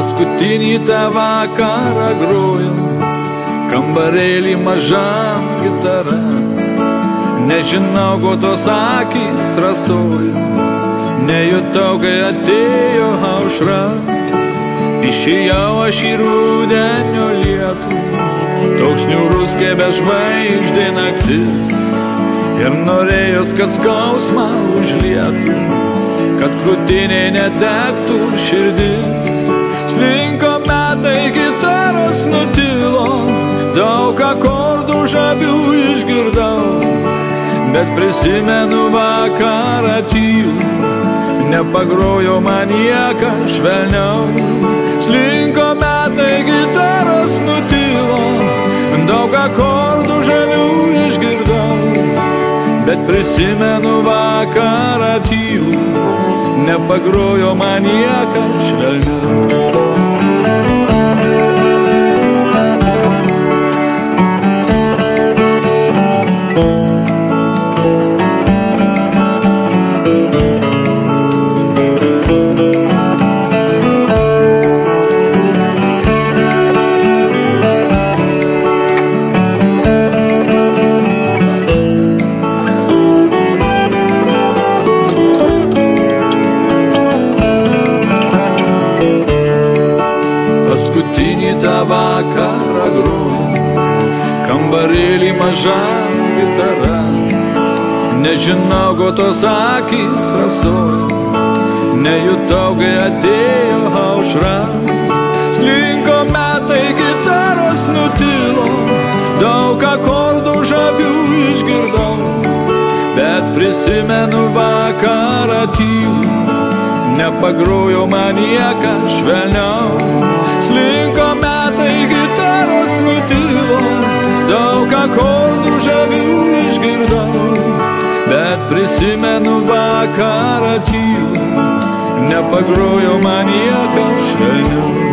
Paskutinį tą vakarą grojo kambarėlį mažam gitara. Nežinau, ko tos akys rasojo, nejutau, kai atėjo aušra. Išėjau aš į rudenio lietų, toks niūrus kaip bežvaigždė naktis, ir norėjos, kad skausmą užlietų, kad krūtinė nedegtų širdis. Slinko metai, gitaros nutilo, daug akordų žavių išgirdau, bet prisimenu vakarą tylų, nepagrojo man nieka švelniau. Slinko metai, gitaros nutilo, daug akordų žavių išgirdau, bet prisimenu vakarą tylų, nepagrojo man nieka švelniau. Paskutinį tą vakarą grojo kambarėlį mažam gitara. Nežinau, ko tos akys rasojo, nejutau, kai atėjo aušra. Slinko metai, gitaros nutilo, daug akordų žavių išgirdau, bet prisimenu vakarą tylų, nepagrojo man nieka švelniau. Slinko metai, gitaros nutilo, daug akordų žavių išgirdau, bet prisimenu vakarą tylų, nepagrojo man nieka švelniau.